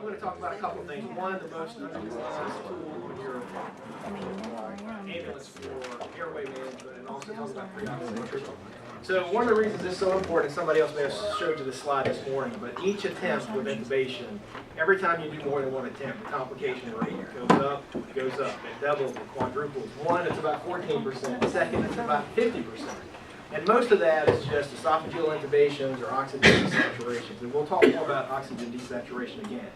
I'm going to talk about a couple of things. One, the most underutilized tool when you're ambulance for airway management, and also talk about pre-oxygenation. So one of the reasons this is so important, somebody else may have showed you the slide this morning, but each attempt with intubation, every time you do more than one attempt, the complication rate goes up, it doubles, it quadruples. One, it's about 14%. Second, it's about 50%. And most of that is just esophageal intubations or oxygen desaturations. And we'll talk more about oxygen desaturation again.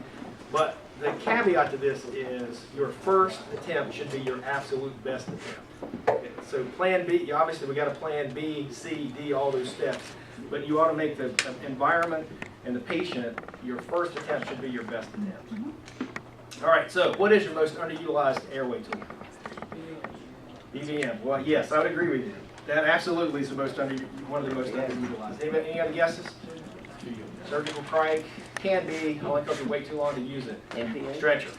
But the caveat to this is your first attempt should be your absolute best attempt. Okay, so plan B, obviously we got a plan B, C, D, all those steps. But you ought to make the environment and the patient, your first attempt should be your best attempt. All right, so what is your most underutilized airway tool? BVM. Well, yes, I would agree with you. That absolutely is the most one of the most underutilized. Any other guesses? Surgical crike can be, only because you wait too long to use it. Stretcher.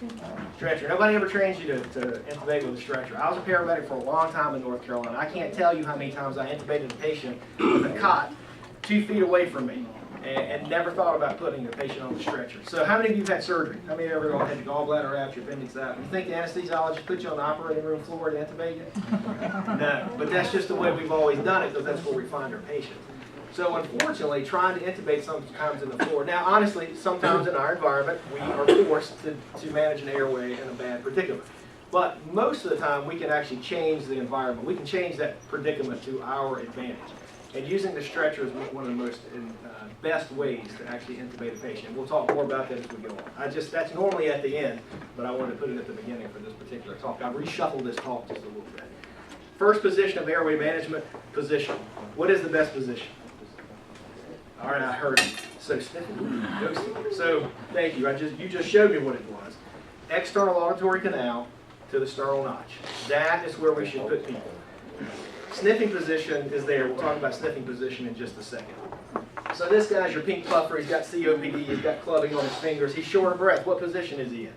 Stretcher. Nobody ever trains you to intubate with a stretcher. I was a paramedic for a long time in North Carolina. I can't tell you how many times I intubated a patient with a cot 2 feet away from me and never thought about putting the patient on the stretcher. So how many of you have had surgery? How many of you ever had your gallbladder out, your appendix out? You think the anesthesiologist put you on the operating room floor to intubate you? No, but that's just the way we've always done it because that's where we find our patients. So unfortunately, trying to intubate sometimes in the floor. Now, honestly, sometimes in our environment, we are forced to manage an airway in a bad predicament. But most of the time, we can actually change the environment. We can change that predicament to our advantage. And using the stretcher is one of the most best ways to actually intubate a patient. We'll talk more about that as we go on. That's normally at the end, but I wanted to put it at the beginning for this particular talk. I've reshuffled this talk just a little bit. First position of airway management, position. What is the best position? All right, I heard it. So sniffing. So thank you. You just showed me what it was. External auditory canal to the sternal notch. That is where we should put people. Sniffing position is there. We'll talk about sniffing position in just a second. So this guy's your pink puffer. He's got COPD. He's got clubbing on his fingers. He's short of breath. What position is he in?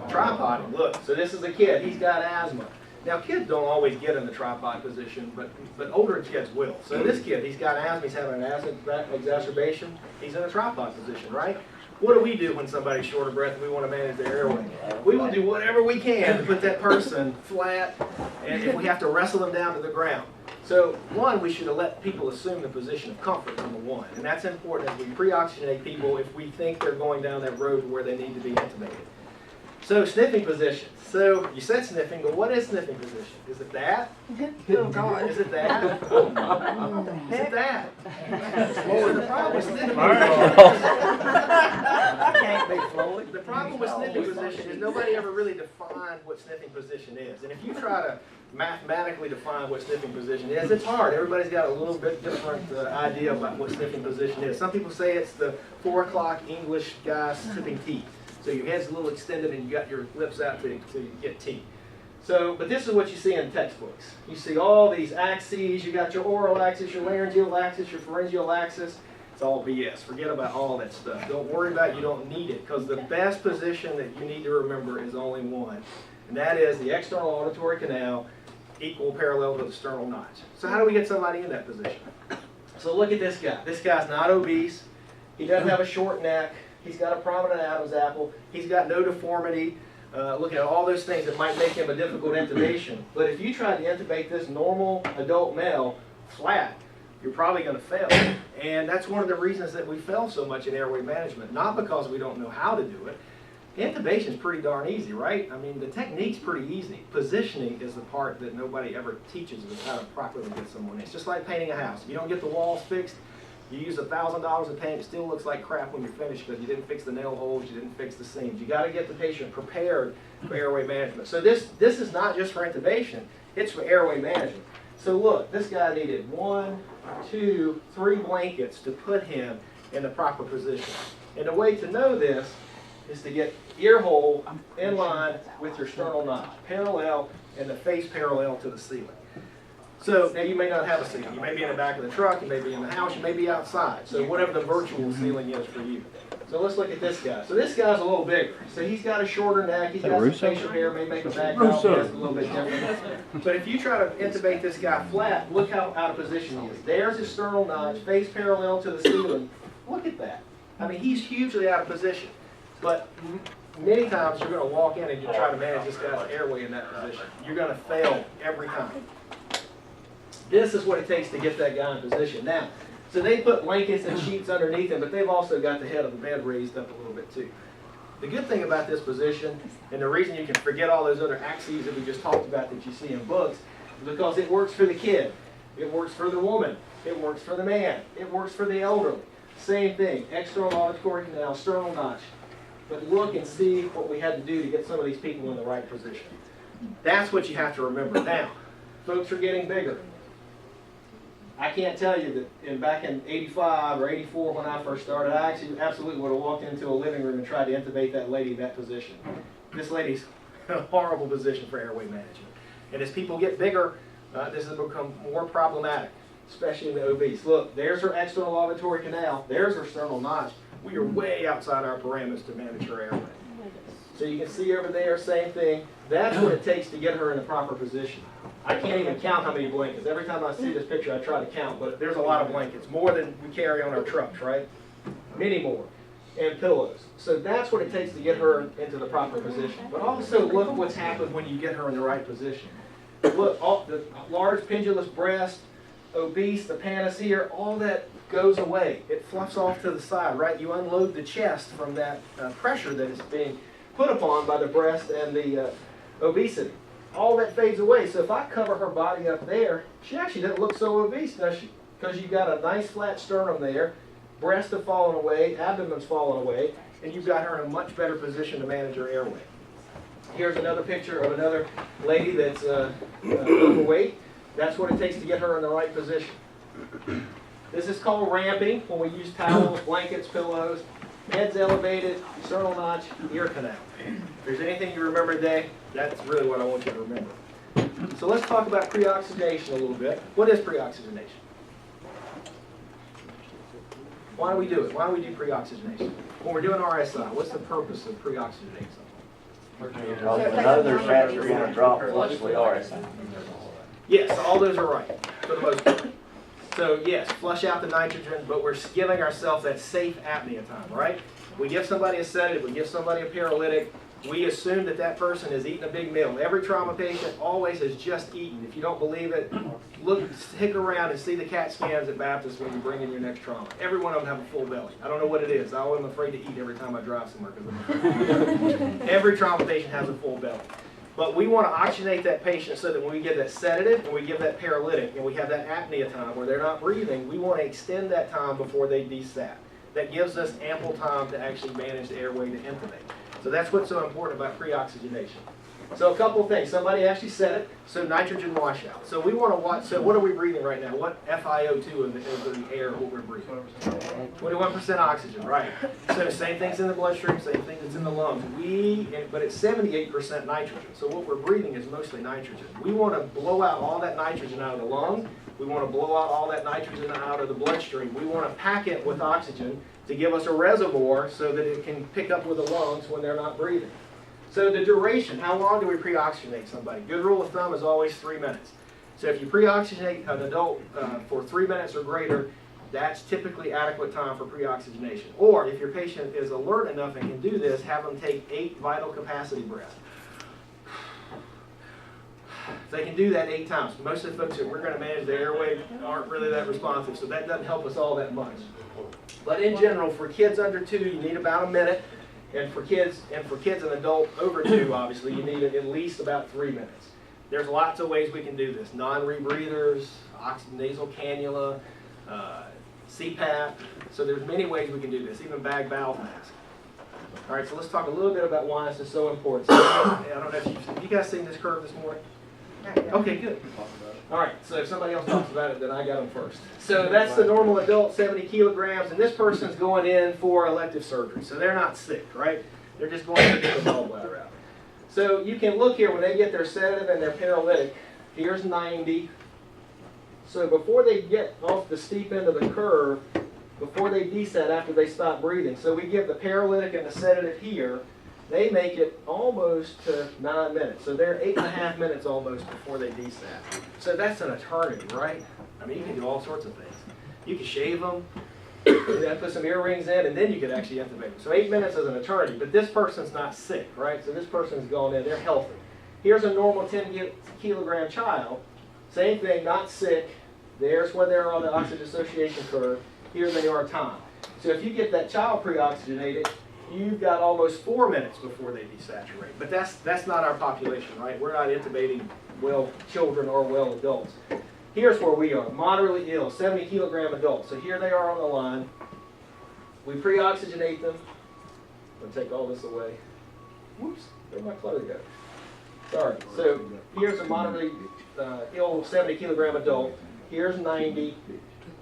Tripod. Look. So this is a kid. He's got asthma. Now, kids don't always get in the tripod position, but older kids will. So this kid, he's got asthma, he's having an asthma exacerbation, he's in a tripod position, right? What do we do when somebody's short of breath and we want to manage their airway? We will do whatever we can to put that person flat, and if we have to wrestle them down to the ground. So, one, we should let people assume the position of comfort, number one. And that's important as we pre-oxygenate people if we think they're going down that road to where they need to be intubated. So, sniffing position. So, you said sniffing, but what is sniffing position? Is it that? Oh, God. Is it that? Is it that? Well, the problem with sniffing position, the problem with sniffing position is nobody ever really defined what sniffing position is. And if you try to mathematically define what sniffing position is, it's hard. Everybody's got a little bit different idea about what sniffing position is. Some people say it's the 4 o'clock English guy sipping tea. So your head's a little extended and you got your lips out to get tea. So, but this is what you see in textbooks. You see all these axes, you got your oral axis, your laryngeal axis, your pharyngeal axis. It's all BS. Forget about all that stuff. Don't worry about it. You don't need it because the best position that you need to remember is only one. And that is the external auditory canal equal parallel to the sternal notch. So how do we get somebody in that position? So look at this guy. This guy's not obese. He doesn't have a short neck. He's got a prominent Adam's apple. He's got no deformity. Look at all those things that might make him a difficult intubation. But if you try to intubate this normal adult male flat, you're probably going to fail. And that's one of the reasons that we fail so much in airway management. Not because we don't know how to do it. Intubation is pretty darn easy, right? I mean, the technique's pretty easy. Positioning is the part that nobody ever teaches us how to properly get someone in. It's just like painting a house. If you don't get the walls fixed, you use $1,000 of paint, it still looks like crap when you're finished because you didn't fix the nail holes, you didn't fix the seams. You got to get the patient prepared for airway management. So this is not just for intubation, it's for airway management. So look, this guy needed 1, 2, 3 blankets to put him in the proper position. And the way to know this is to get ear hole in line with your sternal notch, parallel, and the face parallel to the ceiling. So now you may not have a ceiling. You may be in the back of the truck, you may be in the house, you may be outside. So whatever the virtual ceiling is for you. So let's look at this guy. So this guy's a little bigger. So he's got a shorter neck, he's got some facial hair, may make a back out a little bit different. But if you try to intubate this guy flat, look how out of position he is. There's his sternal notch, face parallel to the ceiling. Look at that. I mean, he's hugely out of position. But many times you're going to walk in and you try to manage this guy's airway in that position. You're going to fail every time. This is what it takes to get that guy in position. Now, so they put blankets and sheets underneath him, but they've also got the head of the bed raised up a little bit too. The good thing about this position, and the reason you can forget all those other axes that we just talked about that you see in books, is because it works for the kid, it works for the woman, it works for the man, it works for the elderly. Same thing, external auditory canal, sternal notch. But look and see what we had to do to get some of these people in the right position. That's what you have to remember. Now, folks are getting bigger. I can't tell you that back in 85 or 84 when I first started, I actually absolutely would have walked into a living room and tried to intubate that lady in that position. This lady's in a horrible position for airway management. And as people get bigger, this has become more problematic, especially in the obese. Look, there's her external auditory canal, there's her sternal notch. We are way outside our parameters to manage her airway. So you can see over there, same thing. That's what it takes to get her in the proper position. I can't even count how many blankets. Every time I see this picture, I try to count, but there's a lot of blankets, more than we carry on our trucks, right? Many more. And pillows. So that's what it takes to get her into the proper position. But also look what's happened when you get her in the right position. Look, all the large pendulous breast, obese, the pannus here, all that goes away. It fluffs off to the side, right? You unload the chest from that pressure that is being put upon by the breast and the obesity. All that fades away. So if I cover her body up there, she actually doesn't look so obese, does she? Because you've got a nice flat sternum there, breasts have fallen away, abdomen's fallen away, and you've got her in a much better position to manage her airway. Here's another picture of another lady that's overweight. That's what it takes to get her in the right position. This is called ramping, when we use towels, blankets, pillows. Head's elevated, sternal notch, ear canal. If there's anything you remember today, that's really what I want you to remember. So let's talk about pre-oxygenation a little bit. What is pre-oxygenation? Why do we do it? Why do we do pre-oxygenation? When we're doing RSI, what's the purpose of pre-oxygenating something? Because we know their fats are going to drop once we RSI. Yes, all those are right, for the most part. So yes, flush out the nitrogen, but we're giving ourselves that safe apnea time, right? We give somebody a sedative, we give somebody a paralytic, we assume that that person has eaten a big meal. Every trauma patient always has just eaten. If you don't believe it, stick around and see the CAT scans at Baptist when you bring in your next trauma. Every one of them have a full belly. I don't know what it is. I'm afraid to eat every time I drive somewhere. Every trauma patient has a full belly. But we want to oxygenate that patient so that when we give that sedative and we give that paralytic and we have that apnea time where they're not breathing, we want to extend that time before they desat. That gives us ample time to actually manage the airway to intubate. So that's what's so important about pre-oxygenation. So a couple of things. Somebody actually said it. So nitrogen washout. So we want to watch. So what are we breathing right now? What FiO2 in the air what we're breathing? 21% oxygen, right. So same things in the bloodstream, same thing that's in the lungs. But it's 78% nitrogen. So what we're breathing is mostly nitrogen. We want to blow out all that nitrogen out of the lung. We want to blow out all that nitrogen out of the bloodstream. We want to pack it with oxygen to give us a reservoir so that it can pick up with the lungs when they're not breathing. So the duration, how long do we pre-oxygenate somebody? Good rule of thumb is always 3 minutes. So if you pre-oxygenate an adult for 3 minutes or greater, that's typically adequate time for pre-oxygenation. Or if your patient is alert enough and can do this, have them take 8 vital capacity breaths. They can do that 8 times. Most of the folks that we're going to manage the airway aren't really that responsive, so that doesn't help us all that much. But in general, for kids under 2, you need about a minute. And for kids and adults over 2, obviously, you need at least about 3 minutes. There's lots of ways we can do this. Non-rebreathers, nasal cannula, CPAP. So there's many ways we can do this, even bag valve mask. All right, so let's talk a little bit about why this is so important. So, I don't know if you guys seen this curve this morning? Okay, good. All right, so if somebody else talks about it, then I got them first. So that's the normal adult, 70 kilograms, and this person's going in for elective surgery. So they're not sick, right? They're just going to get the gallbladder out. So you can look here when they get their sedative and their paralytic. Here's 90. So before they get off the steep end of the curve, before they desat after they stop breathing, so we give the paralytic and the sedative here, they make it almost to 9 minutes. So they're 8.5 minutes almost before they desat. So that's an eternity, right? I mean, you can do all sorts of things. You can shave them. You then put some earrings in, and then you could actually intubate them. So 8 minutes as an eternity, but this person's not sick, right? So this person's gone in, they're healthy. Here's a normal 10-kilogram child. Same thing, not sick. There's where they're on the oxygen dissociation curve. Here they are time. So if you get that child pre-oxygenated, you've got almost 4 minutes before they desaturate. But that's not our population, right? We're not intubating well children or well adults. Here's where we are, moderately ill, 70-kilogram adults. So here they are on the line. We pre-oxygenate them. I'm going to take all this away. Whoops, where'd my clutter go? Sorry. So here's a moderately ill 70-kilogram adult. Here's 90.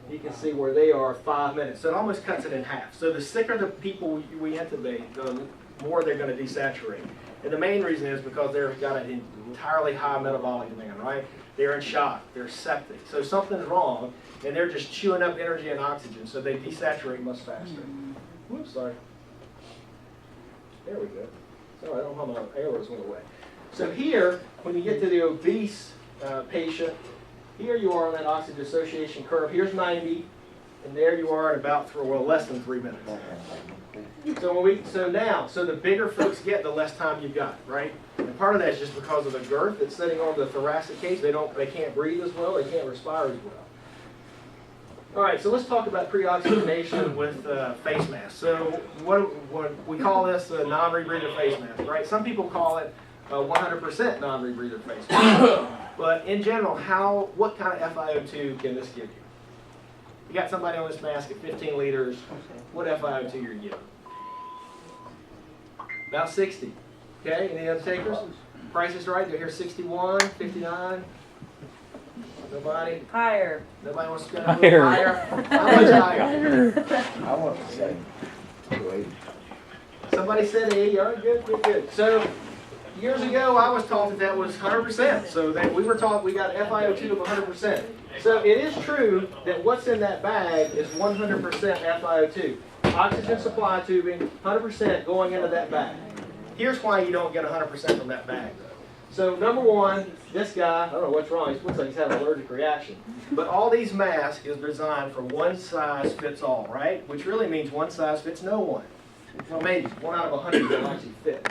You can see where they are 5 minutes. So it almost cuts it in half. So the sicker the people we intubate, the more they're going to desaturate. And the main reason is because they've got an entirely high metabolic demand, right? They're in shock, they're septic. So something's wrong, and they're just chewing up energy and oxygen, so they desaturate much faster. Whoops, sorry. There we go. Sorry, I don't know how my arrows went away. So here, when you get to the obese patient, here you are on that oxygen dissociation curve. Here's 90, and there you are at about less than 3 minutes. So the bigger folks get, the less time you've got, right? And part of that is just because of the girth that's sitting on the thoracic cage. They can't breathe as well. They can't respire as well. All right, so let's talk about pre-oxygenation with face masks. So what we call this a non-rebreather face mask, right? Some people call it a 100% non-rebreather face mask. But in general, what kind of FiO2 can this give you? You got somebody on this mask at 15 liters. What FiO2 you're getting? About 60. Okay, any other takers? Price is right. They're here 61, 59. Nobody? Higher. Nobody wants to spend a little higher? How much higher? I want to say 280. Somebody said 80. All right, good. So years ago, I was taught that was 100%. So that we were taught we got FiO2 of 100%. So it is true that what's in that bag is 100% FiO2. Oxygen supply tubing, 100% going into that bag. Here's why you don't get 100% from that bag, though. So number one, this guy, I don't know what's wrong, he looks like he's having an allergic reaction. But all these masks is designed for one size fits all, right? Which really means one size fits no one. Well, maybe 1 out of 100 will actually fit.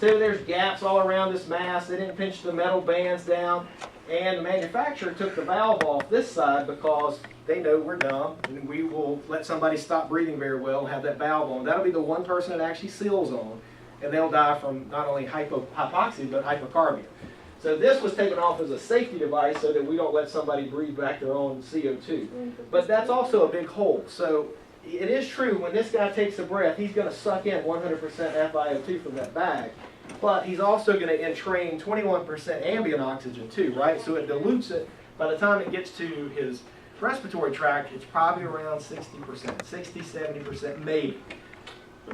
So there's gaps all around this mask. They didn't pinch the metal bands down. And the manufacturer took the valve off this side because they know we're dumb and we will let somebody stop breathing very well and have that valve on. That'll be the one person that actually seals on, and they'll die from not only hypoxia but hypocarbia. So this was taken off as a safety device so that we don't let somebody breathe back their own CO2. But that's also a big hole. So it is true when this guy takes a breath, he's going to suck in 100% FiO2 from that bag. But he's also going to entrain 21% ambient oxygen too, right? So it dilutes it. By the time it gets to his respiratory tract, it's probably around 60%, 60, 70% maybe.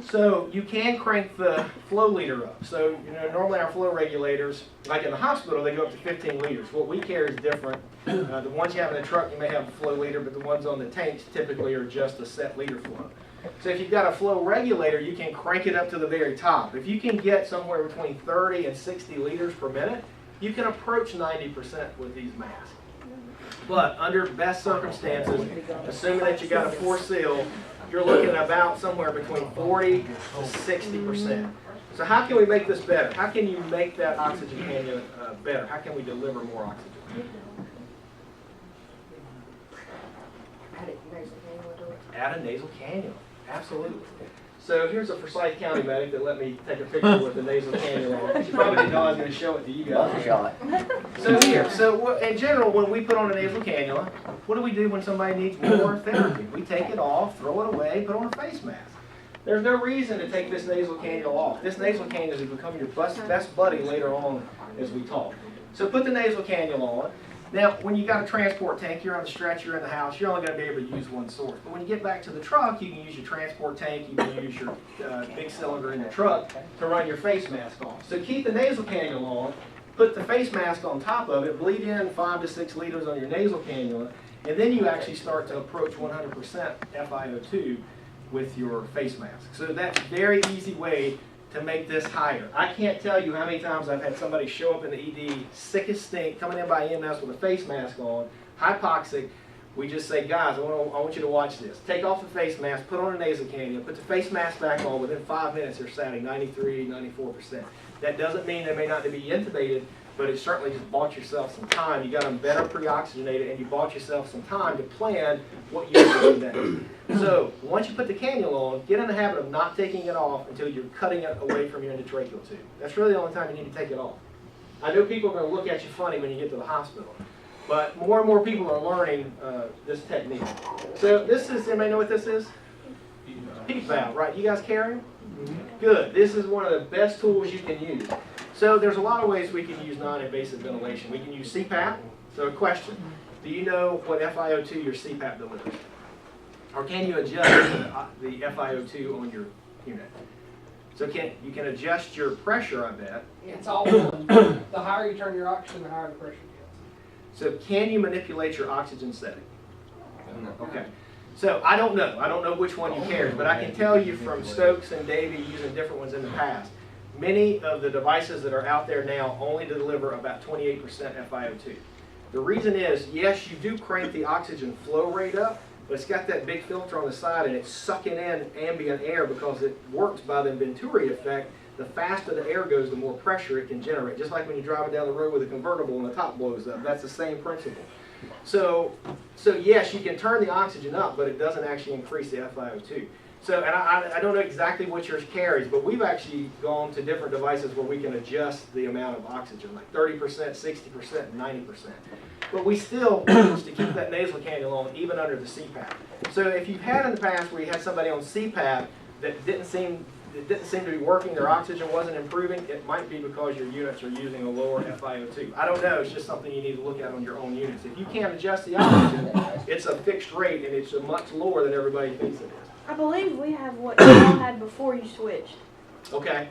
So you can crank the flow leader up. So normally our flow regulators, like in the hospital, they go up to 15 liters. What we carry is different. The ones you have in the truck, you may have a flow leader, but the ones on the tanks typically are just a set liter flow. So if you've got a flow regulator, you can crank it up to the very top. If you can get somewhere between 30 and 60 liters per minute, you can approach 90% with these masks. But under best circumstances, assuming that you got a forced seal, you're looking at about somewhere between 40 to 60%. So how can we make this better? How can you make that oxygen cannula better? How can we deliver more oxygen? Add a nasal cannula. Absolutely. So here's a Forsyth County medic that let me take a picture with the nasal cannula on. She probably didn't know I was going to show it to you guys. So in general, when we put on a nasal cannula, what do we do when somebody needs more therapy? We take it off, throw it away, put on a face mask. There's no reason to take this nasal cannula off. This nasal cannula is going to become your best buddy later on as we talk. So put the nasal cannula on. Now, when you got a transport tank, you're on the stretch, you're in the house, you're only going to be able to use one source. But when you get back to the truck, you can use your transport tank, you can use your big cylinder in the truck to run your face mask on. So keep the nasal cannula on, put the face mask on top of it, bleed in 5 to 6 liters on your nasal cannula, and then you actually start to approach 100% FiO2 with your face mask. So that's a very easy way to make this higher. I can't tell you how many times I've had somebody show up in the ED, sick as stink, coming in by EMS with a face mask on, hypoxic, we just say, guys, I want you to watch this. Take off the face mask, put on a nasal cannula, put the face mask back on. Within 5 minutes, they're sounding 93, 94%. That doesn't mean they may not be intubated, but it certainly just bought yourself some time. You got them better pre-oxygenated, and you bought yourself some time to plan what you're going to do next. So once you put the cannula on, get in the habit of not taking it off until you're cutting it away from your endotracheal tube. That's really the only time you need to take it off. I know people are going to look at you funny when you get to the hospital, but more and more people are learning this technique. So this is, anybody know what this is? PEEP valve, right? You guys carry them? Good. This is one of the best tools you can use. So there's a lot of ways we can use non-invasive ventilation. We can use CPAP. So a question, do you know what FiO2 your CPAP delivers? Or can you adjust the FiO2 on your unit? So you can adjust your pressure, I bet. It's all one. The higher you turn your oxygen, the higher the pressure gets. So can you manipulate your oxygen setting? Okay. So I don't know. I don't know which one you carry, but I can tell you from Stokes and Davey using different ones in the past, many of the devices that are out there now only deliver about 28% FiO2. The reason is, yes, you do crank the oxygen flow rate up, but it's got that big filter on the side and it's sucking in ambient air because it works by the Venturi effect. The faster the air goes, the more pressure it can generate. Just like when you're driving down the road with a convertible and the top blows up. That's the same principle. So yes, you can turn the oxygen up, but it doesn't actually increase the FiO2. So, and I don't know exactly what yours carries, but we've actually gone to different devices where we can adjust the amount of oxygen, like 30%, 60%, and 90%. But we still manage to keep that nasal cannula on even under the CPAP. So if you've had in the past where you had somebody on CPAP that didn't seem to be working, their oxygen wasn't improving, it might be because your units are using a lower FiO2. I don't know, it's just something you need to look at on your own units. If you can't adjust the oxygen, it's a fixed rate and it's much lower than everybody thinks it is. I believe we have what you all had before you switched. Okay.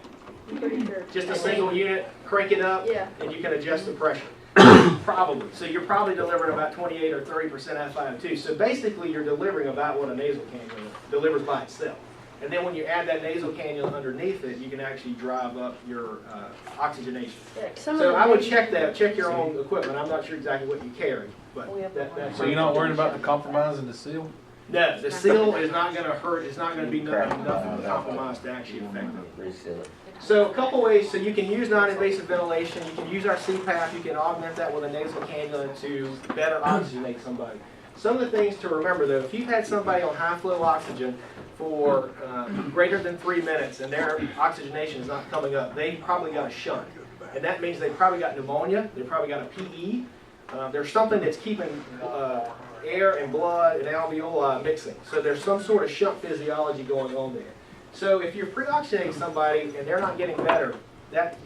I'm pretty sure. Just a single unit, crank it up, Yeah. and you can adjust the pressure. Probably. So you're probably delivering about 28 or 30% FiO2. So basically you're delivering about what a nasal cannula delivers by itself. And then when you add that nasal cannula underneath it, you can actually drive up your oxygenation. Yeah, So I would check that, check your own equipment. I'm not sure exactly what you carry, but that's So you're not worried about the compromising the seal? No, the seal is not going to hurt. It's not going to be enough of a compromise to actually affect it. Reseal it. So a couple ways. So you can use non-invasive ventilation. You can use our CPAP. You can augment that with a nasal cannula to better oxygenate somebody. Some of the things to remember, though, if you've had somebody on high-flow oxygen for greater than 3 minutes and their oxygenation is not coming up, they probably got a shunt. And that means they probably got pneumonia. They probably got a PE. There's something that's keeping air and blood and alveoli mixing. So there's some sort of shunt physiology going on there. So if you're pre-oxygenating somebody and they're not getting better,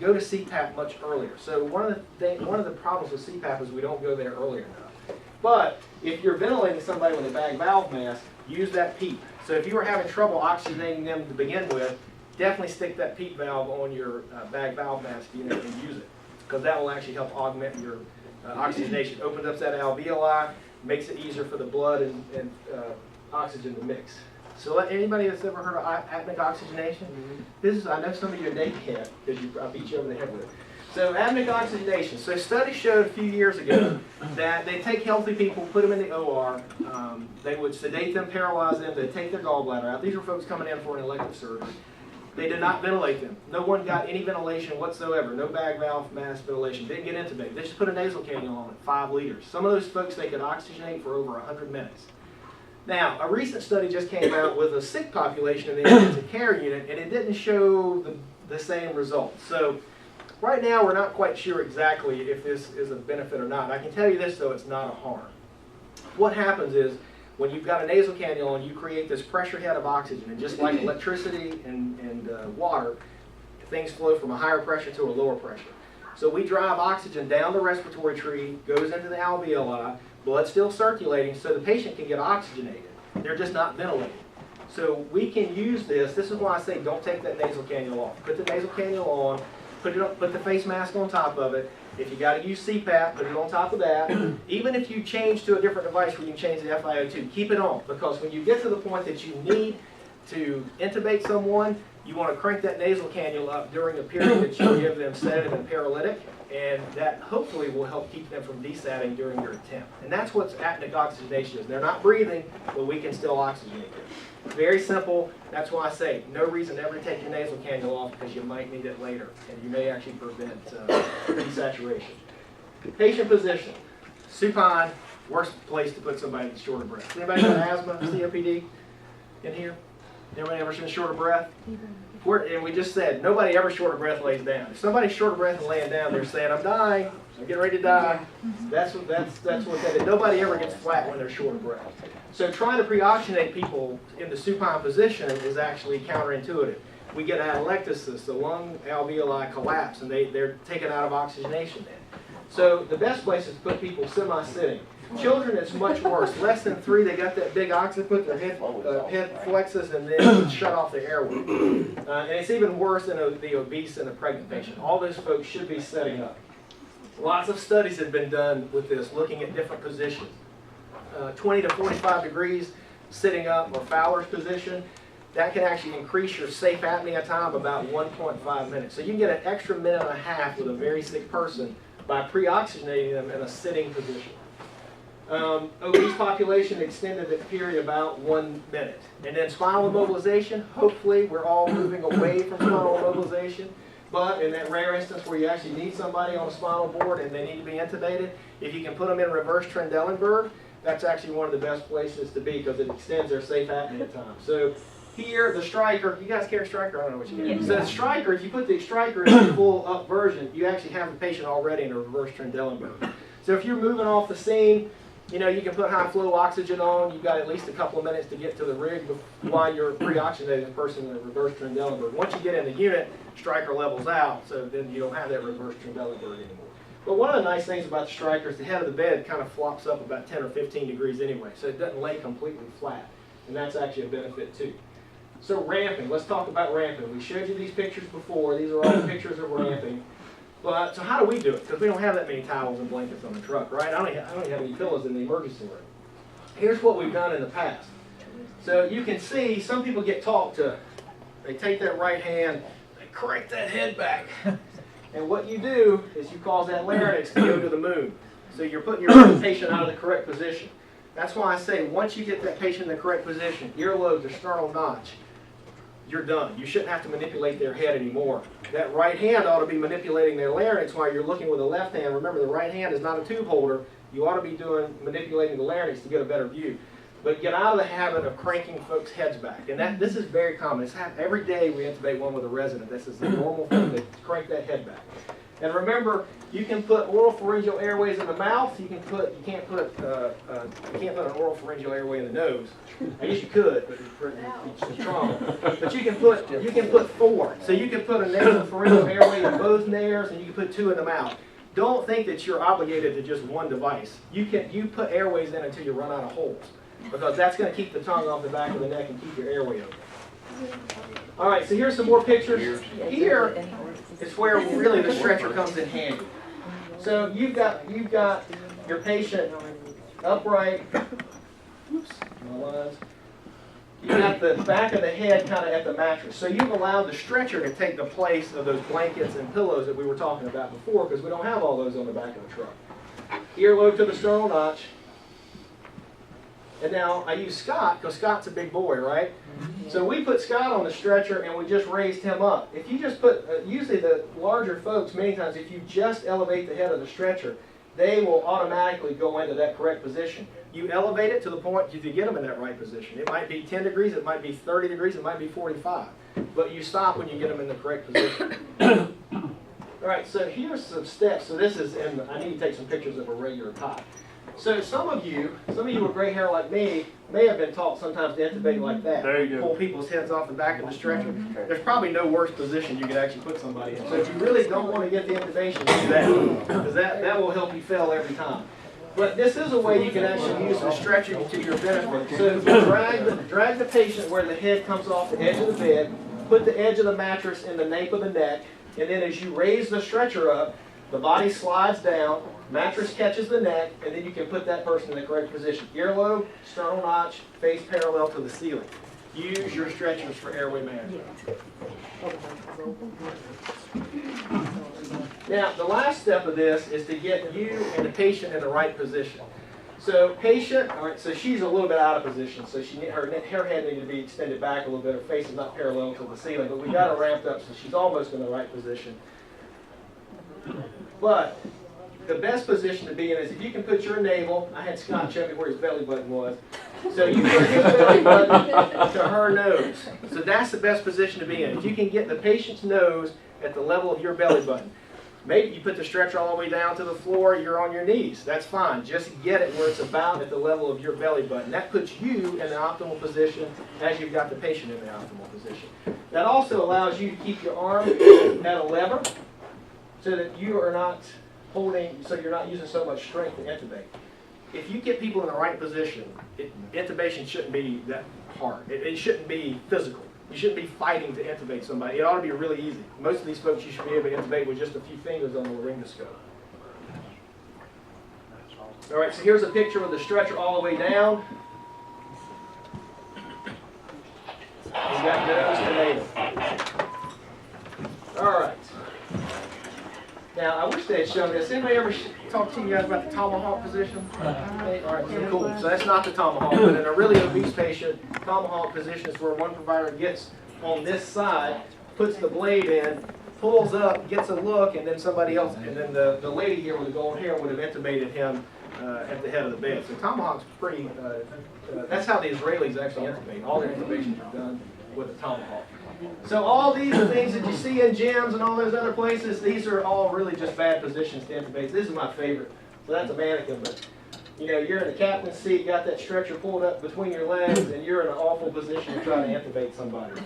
go to CPAP much earlier. So one of the problems with CPAP is we don't go there early enough. But if you're ventilating somebody with a bag valve mask, use that PEEP. So if you were having trouble oxygenating them to begin with, definitely stick that PEEP valve on your bag valve mask unit and use it, because that will actually help augment your oxygenation. Opens up that alveoli, makes it easier for the blood and oxygen to mix. So anybody that's ever heard of apneic oxygenation? This is, I know some of you are naked because I beat you over the head with it. So apneic oxygenation. So studies showed a few years ago that they take healthy people, put them in the OR, they would sedate them, paralyze them, they'd take their gallbladder out. These were folks coming in for an elective surgery. They did not ventilate them. No one got any ventilation whatsoever. No bag valve mask ventilation. Didn't get intubated. They just put a nasal cannula on it, 5 liters. Some of those folks, they could oxygenate for over 100 minutes. Now, a recent study just came out with a sick population in the intensive care unit, and it didn't show the same results. So right now, we're not quite sure exactly if this is a benefit or not. I can tell you this, though, it's not a harm. What happens is, when you've got a nasal cannula and you create this pressure head of oxygen, and just like electricity and water, things flow from a higher pressure to a lower pressure. So we drive oxygen down the respiratory tree, goes into the alveoli, blood's still circulating, so the patient can get oxygenated. They're just not ventilated. So we can use this. This is why I say don't take that nasal cannula off. Put the nasal cannula on, put the face mask on top of it. If you got to use CPAP, put it on top of that. Even if you change to a different device where you can change the FiO2, keep it on. Because when you get to the point that you need to intubate someone, You want to crank that nasal cannula up during the period that you give them sedative and paralytic, and that hopefully will help keep them from desatting during your attempt. And that's what apneic oxygenation is. They're not breathing, but we can still oxygenate them. Very simple. That's why I say no reason to ever take your nasal cannula off, because you might need it later, and you may actually prevent desaturation. Patient position. Supine, worst place to put somebody that's short of breath. Anybody got asthma, COPD in here? Anybody ever been short of breath? And we just said, nobody ever short of breath lays down. If somebody's short of breath and laying down, they're saying, I'm dying, I'm getting ready to die. That's what that is. Nobody ever gets flat when they're short of breath. So trying to pre-oxygenate people in the supine position is actually counterintuitive. We get atelectasis, the lung alveoli collapse, and they're taken out of oxygenation then. So the best place is to put people semi-sitting. Children, it's much worse. Less than 3, they got that big occiput, their head flexes, and then shut off their airway. And it's even worse in the obese and the pregnant patient. All those folks should be setting up. Lots of studies have been done with this, looking at different positions. 20 to 45 degrees sitting up, or Fowler's position, that can actually increase your safe apnea time about 1.5 minutes. So you can get an extra minute and a half with a very sick person by pre-oxygenating them in a sitting position. Obese population extended the period about 1 minute. And then spinal immobilization, hopefully we're all moving away from spinal immobilization. But in that rare instance where you actually need somebody on a spinal board and they need to be intubated, if you can put them in reverse Trendelenburg, that's actually one of the best places to be, because it extends their safe apnea time. So here, the Stryker, you guys carry Stryker? I don't know what you carry. So the Stryker, if you put the Stryker in the full up version, you actually have the patient already in a reverse Trendelenburg. So if you're moving off the scene, you know, you can put high flow oxygen on. You've got at least a couple of minutes to get to the rig while you're pre-oxygenating the person in a reverse Trendelenburg. Once you get in the unit, Stryker levels out, so then you don't have that reverse Trendelenburg anymore. But one of the nice things about the Stryker is the head of the bed kind of flops up about 10 or 15 degrees anyway, so it doesn't lay completely flat, and that's actually a benefit too. So ramping, let's talk about ramping. We showed you these pictures before. These are all pictures of ramping. But, so how do we do it? Because we don't have that many towels and blankets on the truck, right? I don't even have any pillows in the emergency room. Here's what we've done in the past. So you can see some people get taught to, they take that right hand, they crank that head back. And what you do is you cause that larynx to go to the moon. So you're putting your patient out of the correct position. That's why I say once you get that patient in the correct position, earlobe to sternal notch, you're done. You shouldn't have to manipulate their head anymore. That right hand ought to be manipulating their larynx while you're looking with the left hand. Remember, the right hand is not a tube holder. You ought to be manipulating the larynx to get a better view. But get out of the habit of cranking folks' heads back. And this is very common. It's every day we intubate one with a resident. This is the normal thing, to crank that head back. And remember, you can put oropharyngeal airways in the mouth. You can't put an oropharyngeal airway in the nose. I guess you could, but it's trauma. But you can put 4. So you can put a nasopharyngeal airway in both nares, and you can put 2 in the mouth. Don't think that you're obligated to just one device. You put airways in until you run out of holes, because that's going to keep the tongue off the back of the neck and keep your airway open. All right, so here's some more pictures. Here is where really the stretcher comes in handy. So you've got your patient upright. Oops, you've got the back of the head kind of at the mattress. So you've allowed the stretcher to take the place of those blankets and pillows that we were talking about before, because we don't have all those on the back of the truck. Earlobe to the sternal notch. And now I use Scott, because Scott's a big boy, right? So we put Scott on the stretcher and we just raised him up. If you just put, usually the larger folks, many times, if you just elevate the head of the stretcher, they will automatically go into that correct position. You elevate it to the point you get them in that right position. It might be 10 degrees, it might be 30 degrees, it might be 45. But you stop when you get them in the correct position. All right, so here's some steps. So this is, I need to take some pictures of a regular cot. So some of you with gray hair like me may have been taught sometimes to intubate like that. There you go. Pull people's heads off the back of the stretcher. There's probably no worse position you could actually put somebody in. So if you really don't want to get the intubation, do that, because that will help you fail every time. But this is a way you can actually use the stretcher to your benefit. So you drag the patient where the head comes off the edge of the bed, put the edge of the mattress in the nape of the neck, and then as you raise the stretcher up, the body slides down, mattress catches the neck, and then you can put that person in the correct position. Earlobe, sternal notch, face parallel to the ceiling. Use your stretchers for airway management. Now, the last step of this is to get you and the patient in the right position. So patient, all right, so she's a little bit out of position, so her head needs to be extended back a little bit. Her face is not parallel to the ceiling, but we got her ramped up so she's almost in the right position. But the best position to be in is if you can put your navel, I had Scott show me where his belly button was. So you put his belly button to her nose. So that's the best position to be in. If you can get the patient's nose at the level of your belly button. Maybe you put the stretcher all the way down to the floor, you're on your knees. That's fine. Just get it where it's about at the level of your belly button. That puts you in the optimal position as you've got the patient in the optimal position. That also allows you to keep your arm at a lever so that you are not holding, so you're not using so much strength to intubate. If you get people in the right position, intubation shouldn't be that hard. It shouldn't be physical. You shouldn't be fighting to intubate somebody. It ought to be really easy. Most of these folks you should be able to intubate with just a few fingers on the laryngoscope. All right, so here's a picture of the stretcher all the way down. You got nose to navel. All right. Now, I wish they had shown this. Anybody ever talk to you guys about the tomahawk position? All right, so cool. So that's not the tomahawk, but in a really obese patient, tomahawk position is where one provider gets on this side, puts the blade in, pulls up, gets a look, and then somebody else, and then the lady here with the gold hair would have intubated him at the head of the bed. So tomahawk's pretty, that's how the Israelis actually intubate. All their intubations are done with a tomahawk. So all these things that you see in gyms and all those other places, these are all really just bad positions to intubate. This is my favorite. So that's a mannequin, but you know, you're in the captain's seat, got that stretcher pulled up between your legs, and you're in an awful position to try to intubate somebody.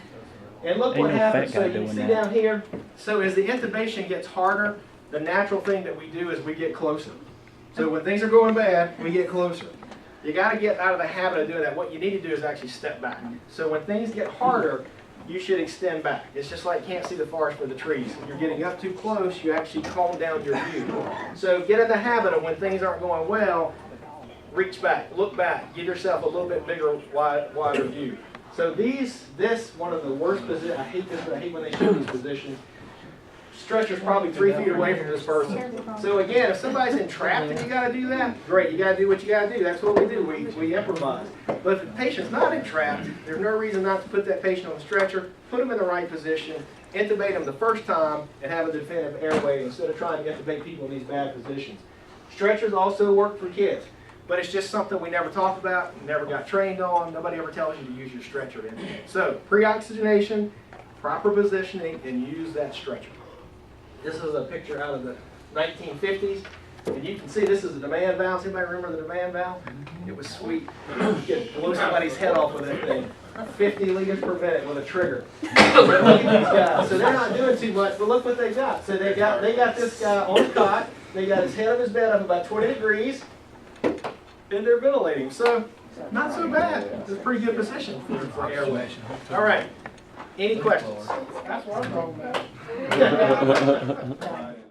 And look what happens. So you can see down here, so as the intubation gets harder, the natural thing that we do is we get closer. So when things are going bad, we get closer. You got to get out of the habit of doing that. What you need to do is actually step back. So when things get harder, you should extend back. It's just like you can't see the forest for the trees. If you're getting up too close, you actually calm down your view. So get in the habit of when things aren't going well, reach back, look back, give yourself a little bit bigger, wider view. So this one of the worst positions. I hate this. I hate when they show these positions. Stretcher's probably 3 feet away from this person. So again, if somebody's entrapped and you got to do that, great. You got to do what you got to do. That's what we do. We improvise. But if the patient's not entrapped, there's no reason not to put that patient on the stretcher, put them in the right position, intubate them the first time, and have a definitive airway instead of trying to intubate people in these bad positions. Stretchers also work for kids, but it's just something we never talk about, never got trained on. Nobody ever tells you to use your stretcher to intubate. So pre-oxygenation, proper positioning, and use that stretcher. This is a picture out of the 1950s. And you can see this is a demand valve. Anybody remember the demand valve? It was sweet. You could blow somebody's head off with that thing. 50 liters per minute with a trigger. But look at these guys. So they're not doing too much, but look what they got. So they got this guy on the cot. They got his head of his bed up about 20 degrees. And they're ventilating. So not so bad. It's a pretty good position for airway. All right. Any questions? That's what I'm talking about.